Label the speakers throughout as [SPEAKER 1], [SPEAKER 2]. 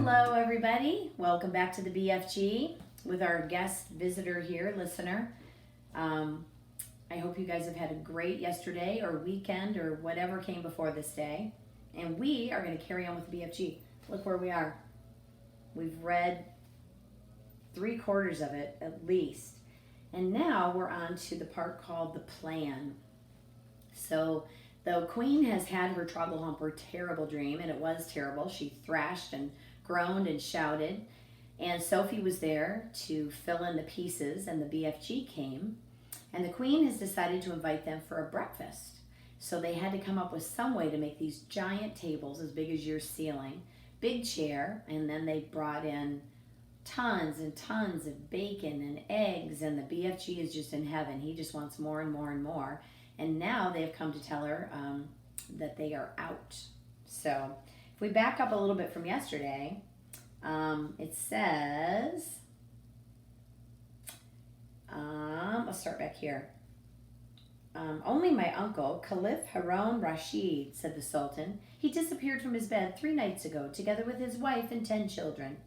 [SPEAKER 1] Hello, everybody. Welcome back to the BFG with our guest visitor here, listener. I hope you guys have had a great yesterday or weekend or whatever came before this day. And we are going to carry on with the BFG. Look where we are. We've read 3/4 of it at least. And now we're on to the part called the plan. So the queen has had her trouble humper terrible dream, and it was terrible. She thrashed and groaned and shouted, and Sophie was there to fill in the pieces, and the BFG came, and the queen has decided to invite them for a breakfast. So they had to come up with some way to make these giant tables as big as your ceiling, big chair, and then they brought in tons and tons of bacon and eggs, and the BFG is just in heaven. He just wants more and more and more. And now they have come to tell her that they are out. So if we back up a little bit from yesterday, it says, let's start back here. Only my uncle, Caliph Harun Rashid, said the Sultan. He disappeared from his bed 3 nights ago, together with his wife and 10 children.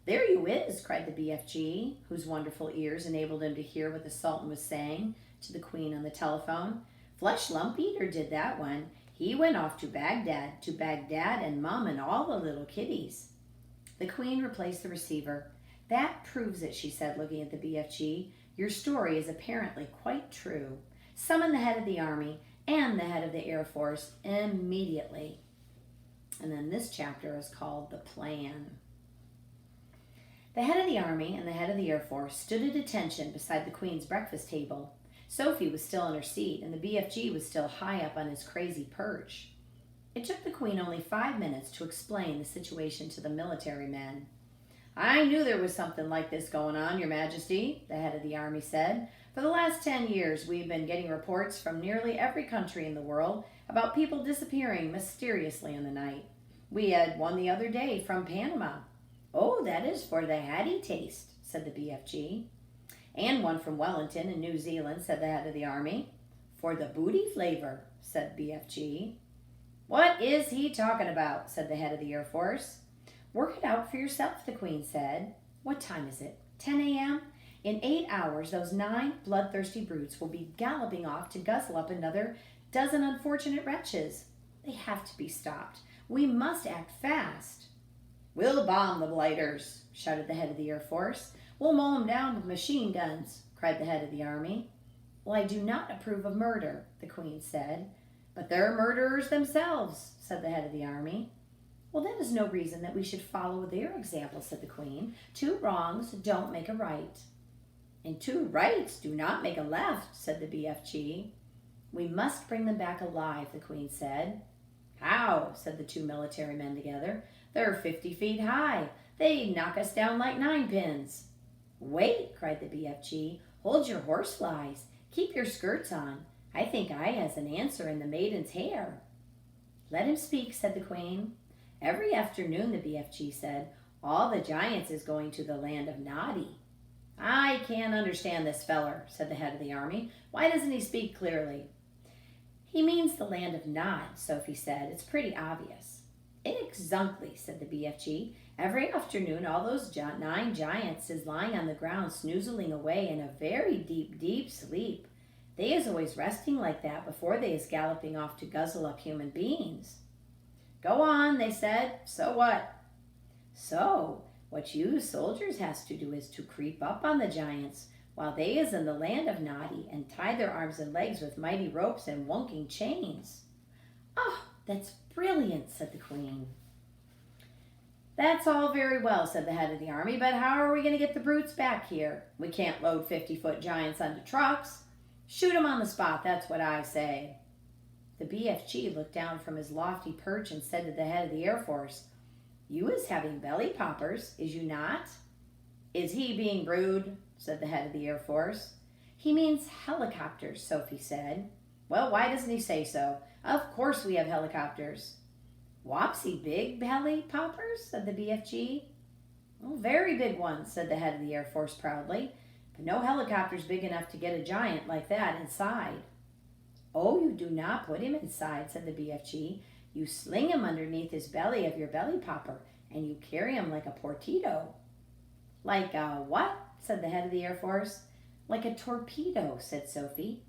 [SPEAKER 1] There you is, cried the BFG, whose wonderful ears enabled him to hear what the Sultan was saying to the queen on the telephone. Flesh Lump Eater did that one. He went off to Baghdad and Mum and all the little kiddies. The queen replaced the receiver. That proves it, she said, looking at the BFG. Your story is apparently quite true. Summon the head of the army and the head of the Air Force immediately. And then this chapter is called The Plan. The head of the army and the head of the Air Force stood at attention beside the queen's breakfast table. Sophie was still in her seat, and the BFG was still high up on his crazy perch. It took the queen only 5 minutes to explain the situation to the military men. I knew there was something like this going on, Your Majesty, the head of the army said. For the last 10 years, we've been getting reports from nearly every country in the world about people disappearing mysteriously in the night. We had one the other day from Panama. Oh, that is for the Hattie taste, said the BFG. And one from Wellington in New Zealand, said the head of the army. For the booty flavor, said BFG. What is he talking about, said the head of the Air Force. Work it out for yourself, the queen said. What time is it? 10 a.m.? In 8 hours, those 9 bloodthirsty brutes will be galloping off to guzzle up another dozen unfortunate wretches. They have to be stopped. We must act fast. We'll bomb the blighters, shouted the head of the Air Force. We'll mow them down with machine guns, cried the head of the army. Well, I do not approve of murder, the queen said. But they're murderers themselves, said the head of the army. Well, that is no reason that we should follow their example, said the queen. 2 wrongs don't make a right. And 2 rights do not make a left, said the BFG. We must bring them back alive, the queen said. How? Said the 2 military men together. They're 50 feet high. They'd knock us down like 9 pins. Wait, cried the BFG. Hold your horseflies. Keep your skirts on. I think I has an answer in the maiden's hair. Let him speak, said the queen. Every afternoon, the BFG said, all the giants is going to the land of Noddy. I can't understand this feller, said the head of the army. Why doesn't he speak clearly? He means the land of Nod, Sophie said. It's pretty obvious. Exactly, said the BFG. Every afternoon, all those 9 giants is lying on the ground, snoozling away in a very deep, deep sleep. They is always resting like that before they is galloping off to guzzle up human beings. Go on, they said. So what? So, what you soldiers has to do is to creep up on the giants while they is in the land of Noddy and tie their arms and legs with mighty ropes and wonking chains. Oh, that's brilliant, said the queen. That's all very well, said the head of the army, but how are we going to get the brutes back here? We can't load 50-foot giants onto trucks. Shoot 'em on the spot, that's what I say. The BFG looked down from his lofty perch and said to the head of the Air Force, You is having belly poppers, is you not? Is he being rude? Said the head of the Air Force. He means helicopters, Sophie said. Well, why doesn't he say so? Of course we have helicopters. Wopsy big belly poppers, said the BFG. Oh, very big ones, said the head of the Air Force proudly. But no helicopter's big enough to get a giant like that inside. Oh, you do not put him inside, said the BFG. You sling him underneath his belly of your belly popper, and you carry him like a torpedo." "Like a what?" said the head of the Air Force. "Like a torpedo," said Sophie.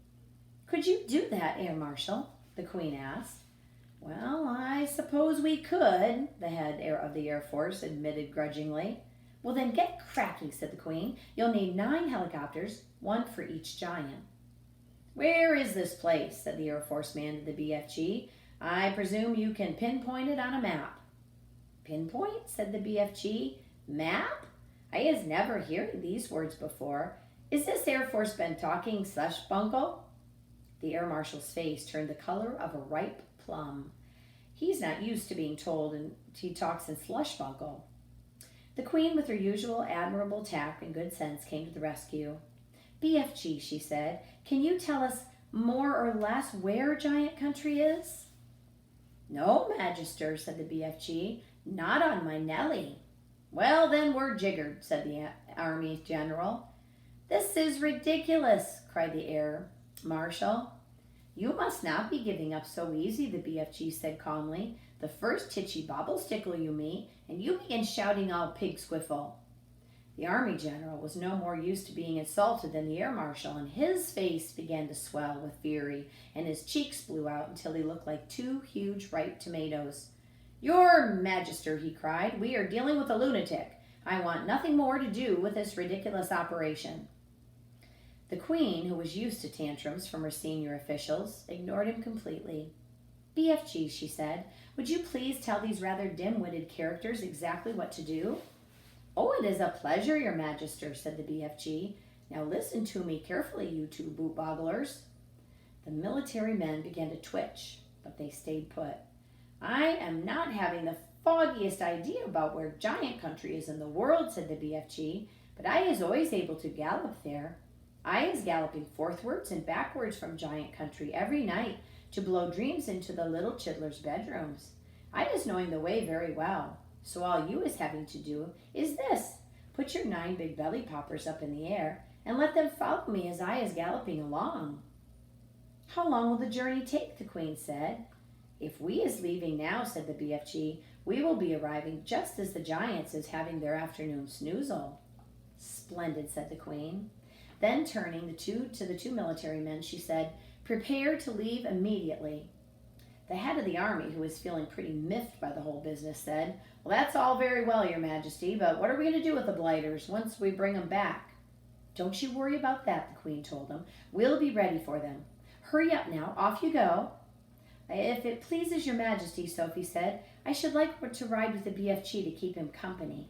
[SPEAKER 1] "Could you do that, Air Marshal?" the Queen asked. "Well, I suppose we could," the head of the Air Force admitted grudgingly. "Well, then get cracking," said the Queen. "You'll need 9 helicopters, 1 for each giant." "Where is this place?" said the Air Force man to the BFG. "I presume you can pinpoint it on a map." "Pinpoint?" said the BFG. "Map? I has never heard these words before. Is this Air Force been talking slush bungle?" The Air Marshal's face turned the color of a ripe plum. He's not used to being told, and he talks in slush bungle. The Queen, with her usual admirable tact and good sense, came to the rescue. "BFG," she said, "can you tell us more or less where Giant Country is?" "No, Magister," said the BFG, "not on my Nelly." "Well, then we're jiggered," said the Army General. "This is ridiculous," cried the Air Marshal. "You must not be giving up so easy," the BFG said calmly. "The first titchy bobblestickle you meet, and you begin shouting all pig squiffle." The Army General was no more used to being insulted than the Air Marshal, and his face began to swell with fury, and his cheeks blew out until he looked like 2 huge ripe tomatoes. "Your Magister," he cried, "we are dealing with a lunatic. I want nothing more to do with this ridiculous operation." The Queen, who was used to tantrums from her senior officials, ignored him completely. "BFG," she said, "would you please tell these rather dim-witted characters exactly what to do?" "Oh, it is a pleasure, Your Magister," said the BFG. "Now listen to me carefully, you 2 boot-bogglers." The military men began to twitch, but they stayed put. "I am not having the foggiest idea about where Giant Country is in the world," said the BFG, "but I is always able to gallop there. I is galloping forthwards and backwards from Giant Country every night to blow dreams into the little chidlers' bedrooms. I is knowing the way very well. So all you is having to do is this: put your 9 big belly poppers up in the air and let them follow me as I is galloping along." "How long will the journey take?" the Queen said. "If we is leaving now," said the BFG, "we will be arriving just as the giants is having their afternoon snoozle." "Splendid," said the Queen. Then turning to the 2 military men, she said, "Prepare to leave immediately." The head of the army, who was feeling pretty miffed by the whole business, said, "Well, that's all very well, Your Majesty, but what are we going to do with the blighters once we bring them back?" "Don't you worry about that," the Queen told them. "We'll be ready for them. Hurry up now, off you go." "If it pleases Your Majesty," Sophie said, "I should like to ride with the BFG to keep him company."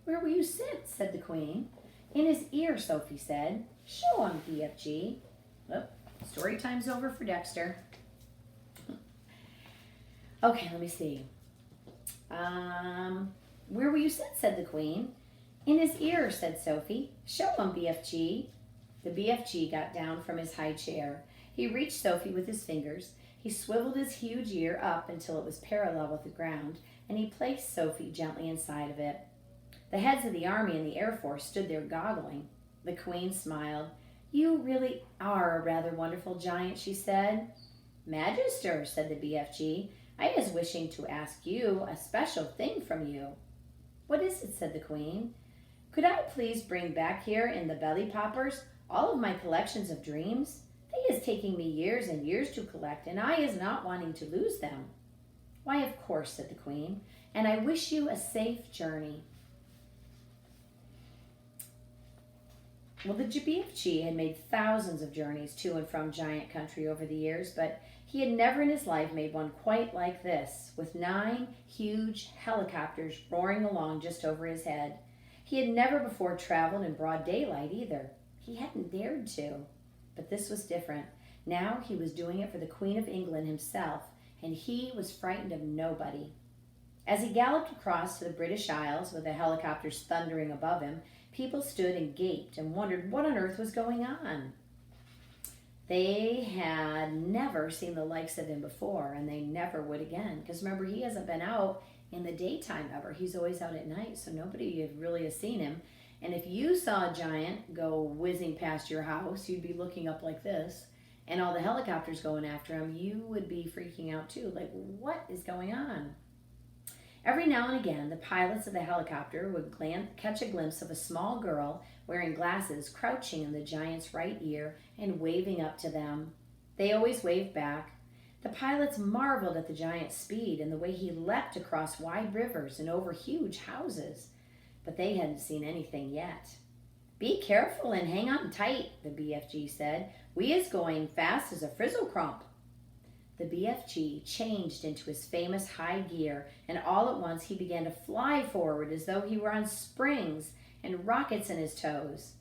[SPEAKER 1] "Where will you sit?" said the Queen. "In his ear," Sophie said. "Show him, BFG." Oh, story time's over for Dexter. Okay, let me see. "Where will you sit?" said the Queen. "In his ear," said Sophie. "Show him, BFG." The BFG got down from his high chair. He reached Sophie with his fingers. He swiveled his huge ear up until it was parallel with the ground, and he placed Sophie gently inside of it. The heads of the Army and the Air Force stood there goggling. The Queen smiled. "You really are a rather wonderful giant," she said. "Magister," said the BFG, "I is wishing to ask you a special thing from you." "What is it?" said the Queen. "Could I please bring back here in the belly poppers all of my collections of dreams? They is taking me years and years to collect, and I is not wanting to lose them." "Why, of course," said the Queen, "and I wish you a safe journey." Well, the BFG had made thousands of journeys to and from Giant Country over the years, but he had never in his life made one quite like this, with 9 huge helicopters roaring along just over his head. He had never before traveled in broad daylight either. He hadn't dared to. But this was different. Now he was doing it for the Queen of England himself, and he was frightened of nobody. As he galloped across to the British Isles with the helicopters thundering above him, people stood and gaped and wondered what on earth was going on. They had never seen the likes of him before, and they never would again. Because remember, he hasn't been out in the daytime ever. He's always out at night, so nobody really has seen him. And if you saw a giant go whizzing past your house, you'd be looking up like this. and all the helicopters going after him, you would be freaking out too. Like, what is going on? Every now and again, the pilots of the helicopter would catch a glimpse of a small girl wearing glasses crouching in the giant's right ear and waving up to them. They always waved back. The pilots marveled at the giant's speed and the way he leapt across wide rivers and over huge houses. But they hadn't seen anything yet. "Be careful and hang on tight," the BFG said. "We is going fast as a frizzle crump." The BFG changed into his famous high gear, and all at once he began to fly forward as though he were on springs and rockets in his toes.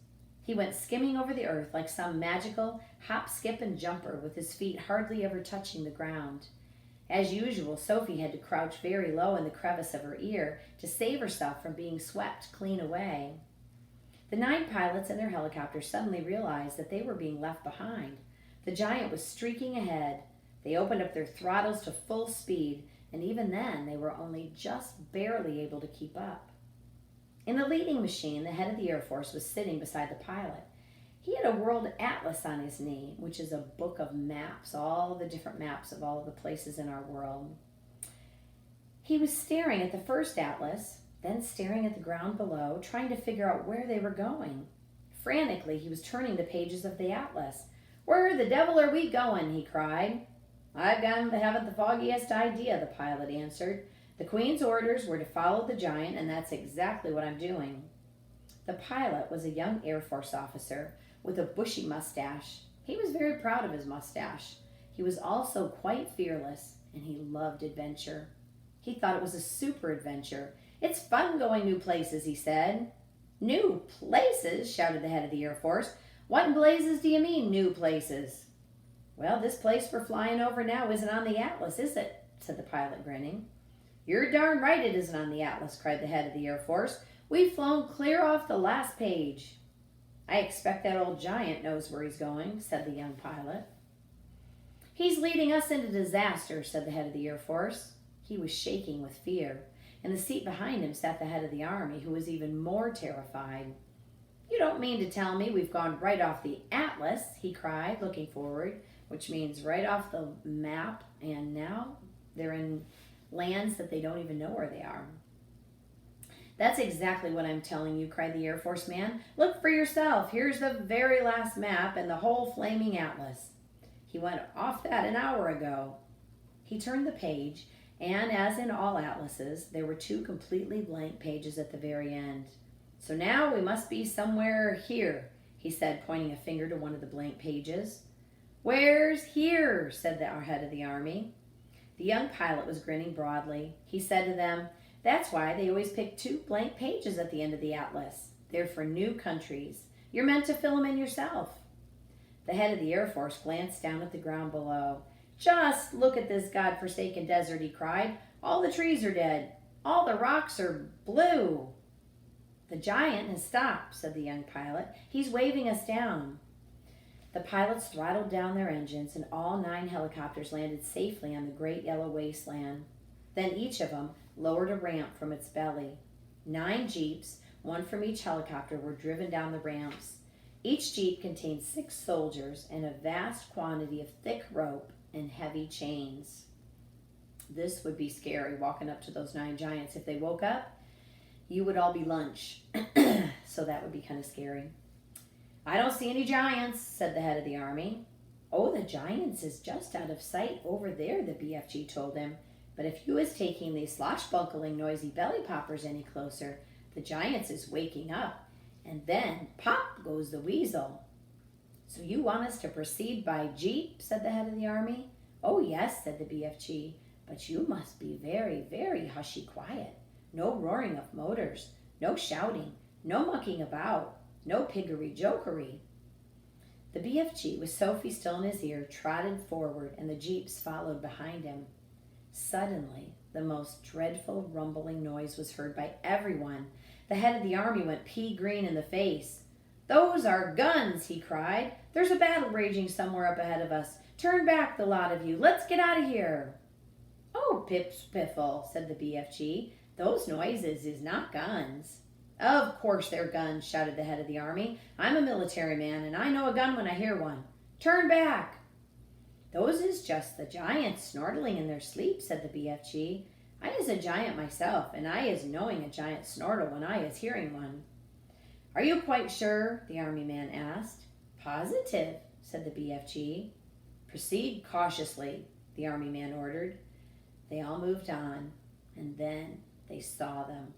[SPEAKER 1] He went skimming over the earth like some magical hop, skip, and jumper with his feet hardly ever touching the ground. As usual, Sophie had to crouch very low in the crevice of her ear to save herself from being swept clean away. The 9 pilots in their helicopter suddenly realized that they were being left behind. The giant was streaking ahead. They opened up their throttles to full speed, and even then they were only just barely able to keep up. In the leading machine, the head of the Air Force was sitting beside the pilot. He had a world atlas on his knee, which is a book of maps, all the different maps of all of the places in our world. He was staring at the first atlas, then staring at the ground below, trying to figure out where they were going. Frantically, he was turning the pages of the atlas. "Where the devil are we going?" he cried. "Haven't the foggiest idea," the pilot answered. "The Queen's orders were to follow the giant, and that's exactly what I'm doing." The pilot was a young Air Force officer with a bushy mustache. He was very proud of his mustache. He was also quite fearless, and he loved adventure. He thought it was a super adventure. "It's fun going new places," he said. "New places?" shouted the head of the Air Force. "What in blazes do you mean, new places?" "Well, this place we're flying over now isn't on the atlas, is it?" said the pilot, grinning. "You're darn right it isn't on the atlas," cried the head of the Air Force. "We've flown clear off the last page." "I expect that old giant knows where he's going," said the young pilot. "He's leading us into disaster," said the head of the Air Force. He was shaking with fear. In the seat behind him sat the head of the Army, who was even more terrified. "You don't mean to tell me we've gone right off the atlas," he cried, looking forward, which means right off the map, and now they're in lands that they don't even know where they are. "That's exactly what I'm telling you," cried the Air Force man. "Look for yourself. Here's the very last map and the whole flaming atlas. He went off that an hour ago." He turned the page, and as in all atlases, there were 2 completely blank pages at the very end. "So now we must be somewhere here," he said, pointing a finger to one of the blank pages. "Where's here?" said the head of the Army. The young pilot was grinning broadly. He said to them, "That's why they always pick 2 blank pages at the end of the atlas. They're for new countries. You're meant to fill them in yourself." The head of the Air Force glanced down at the ground below. "Just look at this godforsaken desert," he cried. "All the trees are dead. All the rocks are blue." "The giant has stopped," said the young pilot. "He's waving us down." The pilots throttled down their engines, and all 9 helicopters landed safely on the great yellow wasteland. Then each of them lowered a ramp from its belly. 9 jeeps, one from each helicopter, were driven down the ramps. Each jeep contained 6 soldiers and a vast quantity of thick rope and heavy chains. This would be scary, walking up to those 9 giants. If they woke up, you would all be lunch. So that would be kind of scary. "I don't see any giants," said the head of the Army. "Oh, the giants is just out of sight over there," the BFG told him. "But if you is taking these sloshbuckling, noisy belly poppers any closer, the giants is waking up, and then pop goes the weasel." "So you want us to proceed by jeep?" said the head of the Army. "Oh, yes," said the BFG, "but you must be very, very hushy quiet. No roaring of motors, no shouting, no mucking about. No piggery-jokery." The BFG, with Sophie still in his ear, trotted forward, and the jeeps followed behind him. Suddenly, the most dreadful rumbling noise was heard by everyone. The head of the Army went pea-green in the face. "Those are guns," he cried. "There's a battle raging somewhere up ahead of us. Turn back, the lot of you. Let's get out of here." "Oh, Pip-Spiffle," said the BFG. "Those noises is not guns." "Of course they're guns," shouted the head of the Army. "I'm a military man, and I know a gun when I hear one. Turn back." Those is just the giants snortling in their sleep, said the BFG. I is a giant myself, and I is knowing a giant snortle when I is hearing one. Are you quite sure? The army man asked. Positive, said the BFG. Proceed cautiously, the army man ordered. They all moved on, and then they saw them.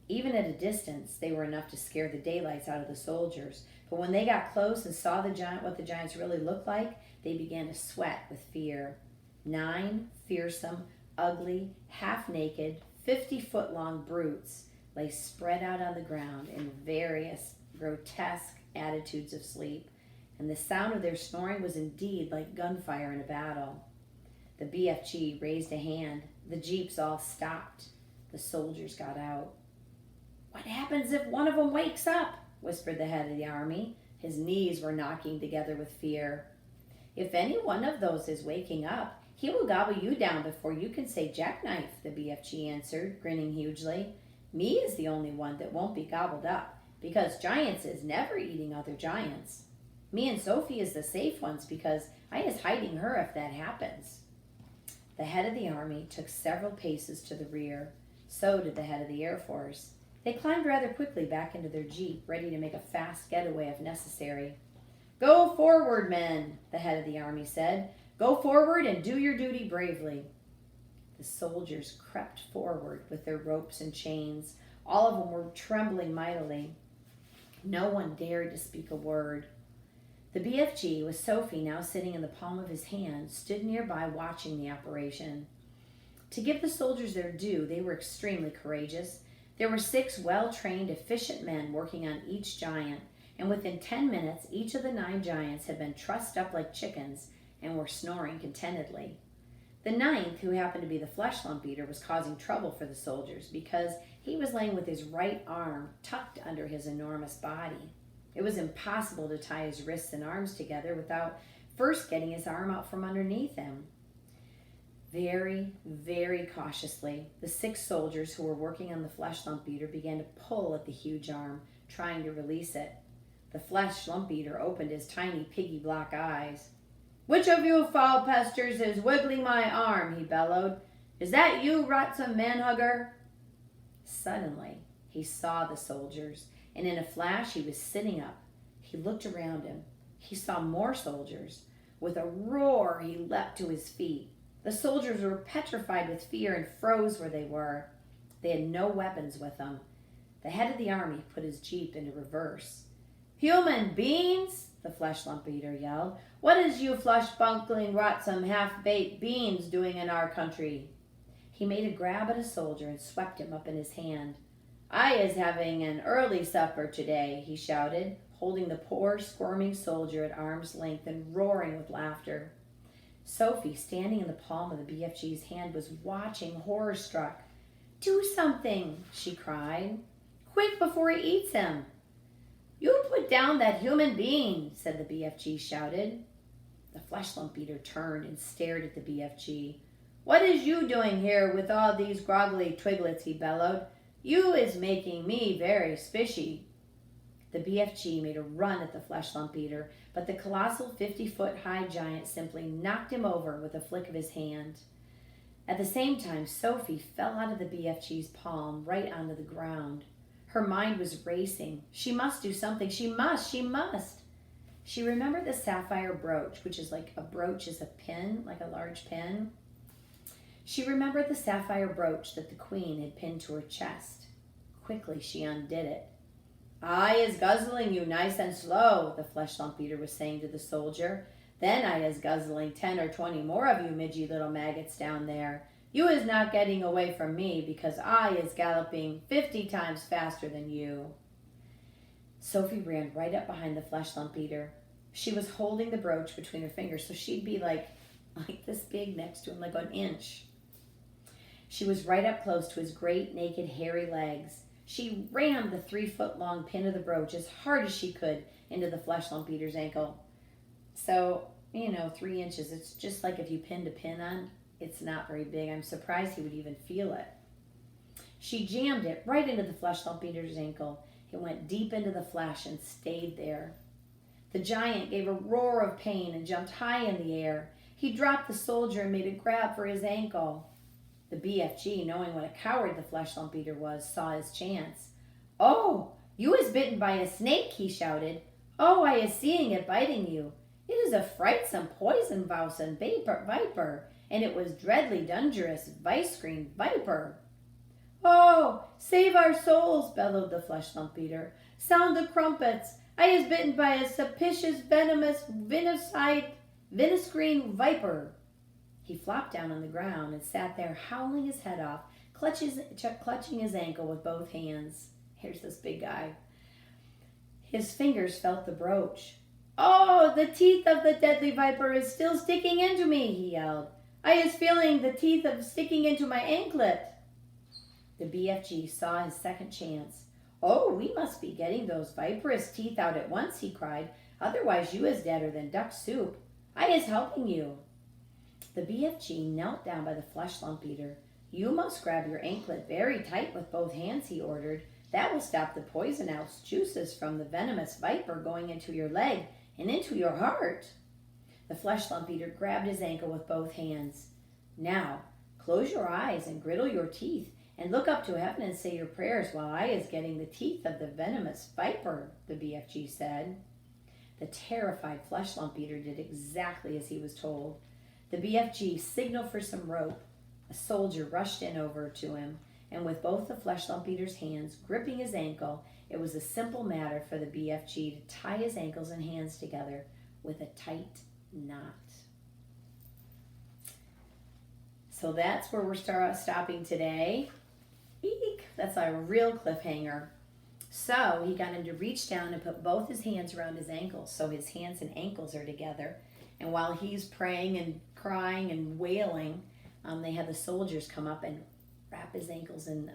[SPEAKER 1] Even at a distance, they were enough to scare the daylights out of the soldiers. But when they got close and saw what the giants really looked like, they began to sweat with fear. 9 fearsome, ugly, half-naked, 50-foot-long brutes lay spread out on the ground in various grotesque attitudes of sleep, and the sound of their snoring was indeed like gunfire in a battle. The BFG raised a hand. The jeeps all stopped. The soldiers got out. What happens if one of them wakes up? Whispered the head of the army. His knees were knocking together with fear. If any one of those is waking up, he will gobble you down before you can say jackknife, the BFG answered, grinning hugely. Me is the only one that won't be gobbled up, because giants is never eating other giants. Me and Sophie is the safe ones, because I is hiding her if that happens. The head of the army took several paces to the rear. So did the head of the Air Force. They climbed rather quickly back into their jeep, ready to make a fast getaway if necessary. Go forward, men, the head of the army said. Go forward and do your duty bravely. The soldiers crept forward with their ropes and chains. All of them were trembling mightily. No one dared to speak a word. The BFG, with Sophie now sitting in the palm of his hand, stood nearby watching the operation. To give the soldiers their due, they were extremely courageous. There were 6 well-trained, efficient men working on each giant, and within 10 minutes, each of the 9 giants had been trussed up like chickens and were snoring contentedly. The 9th, who happened to be the flesh lump eater, was causing trouble for the soldiers because he was laying with his right arm tucked under his enormous body. It was impossible to tie his wrists and arms together without first getting his arm out from underneath him. Very, very cautiously, the 6 soldiers who were working on the flesh lump eater began to pull at the huge arm, trying to release it. The flesh lump eater opened his tiny piggy black eyes. Which of you foul pesters is wiggling my arm? He bellowed. Is that you, rotsome manhugger? Suddenly, he saw the soldiers, and in a flash he was sitting up. He looked around him. He saw more soldiers. With a roar, he leapt to his feet. The soldiers were petrified with fear and froze where they were. They had no weapons with them. The head of the army put his jeep into reverse. Human beings, the flesh lump eater yelled. What is you flush-bunkling, rotsome, half-baked beans doing in our country? He made a grab at a soldier and swept him up in his hand. I is having an early supper today, he shouted, holding the poor, squirming soldier at arm's length and roaring with laughter. Sophie, standing in the palm of the BFG's hand, was watching, horror-struck. Do something, she cried. Quick, before he eats him. You put down that human being, said the BFG shouted. The flesh lump eater turned and stared at the BFG. What is you doing here with all these groggly twiglets, he bellowed. You is making me very spishy. The BFG made a run at the flesh lump eater, but the colossal 50-foot-high giant simply knocked him over with a flick of his hand. At the same time, Sophie fell out of the BFG's palm right onto the ground. Her mind was racing. She must do something. She must. She remembered the sapphire brooch, which is like a brooch is a pin, like a large pin. She remembered the sapphire brooch that the queen had pinned to her chest. Quickly, she undid it. I is guzzling you nice and slow, the flesh lump eater was saying to the soldier. Then I is guzzling 10 or 20 more of you midgy little maggots down there. You is not getting away from me because I is galloping 50 times faster than you. Sophie ran right up behind the flesh lump eater. She was holding the brooch between her fingers, so she'd be like this big next to him, like an inch. She was right up close to his great, naked, hairy legs. She rammed the 3-foot-long pin of the brooch as hard as she could into the flesh lump eater's ankle. So, 3 inches, it's just like if you pinned a pin on, it's not very big. I'm surprised he would even feel it. She jammed it right into the flesh lump eater's ankle. It went deep into the flesh and stayed there. The giant gave a roar of pain and jumped high in the air. He dropped the soldier and made a grab for his ankle. The BFG, knowing what a coward the flesh lump eater was, saw his chance. "Oh, you is bitten by a snake," he shouted. "Oh, I is seeing it biting you. It is a frightsome poison vousen viper, and it was dreadly dangerous vice-screen viper." "Oh, save our souls," bellowed the flesh lump eater. "Sound the crumpets. I is bitten by a supicious venomous viniscreen viper." He flopped down on the ground and sat there howling his head off, clutching his ankle with both hands. Here's this big guy. His fingers felt the brooch. "Oh, the teeth of the deadly viper is still sticking into me," he yelled. "I is feeling the teeth of sticking into my anklet." The BFG saw his second chance. "Oh, we must be getting those viperous teeth out at once," he cried. "Otherwise you is deader than duck soup. I is helping you." The BFG knelt down by the flesh lump eater. "You must grab your anklet very tight with both hands," he ordered. "That will stop the poisonous juices from the venomous viper going into your leg and into your heart." The flesh lump eater grabbed his ankle with both hands. "Now, close your eyes and grittle your teeth and look up to heaven and say your prayers while I is getting the teeth of the venomous viper," the BFG said. The terrified flesh lump eater did exactly as he was told. The BFG signaled for some rope. A soldier rushed in over to him, and with both the flesh lump eater's hands gripping his ankle, it was a simple matter for the BFG to tie his ankles and hands together with a tight knot. So that's where we're stopping today. Eek! That's a real cliffhanger. So he got him to reach down and put both his hands around his ankles, so his hands and ankles are together. And while he's praying and crying and wailing, they had the soldiers come up and wrap his ankles and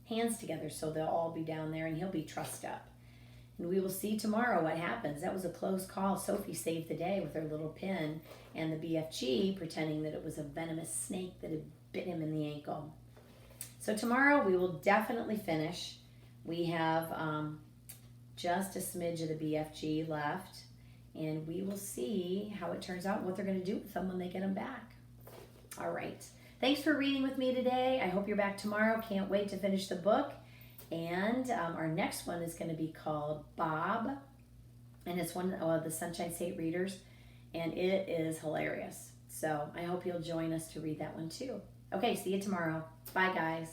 [SPEAKER 1] hands together so they'll all be down there and he'll be trussed up. And we will see tomorrow what happens. That was a close call. Sophie saved the day with her little pin, and the BFG pretending that it was a venomous snake that had bit him in the ankle. So tomorrow we will definitely finish. We have just a smidge of the BFG left, and we will see how it turns out and what they're going to do with them when they get them back. All right. Thanks for reading with me today. I hope you're back tomorrow. Can't wait to finish the book. And our next one is going to be called Bob, and it's one of the Sunshine State readers, and it is hilarious. So I hope you'll join us to read that one too. Okay, see you tomorrow. Bye, guys.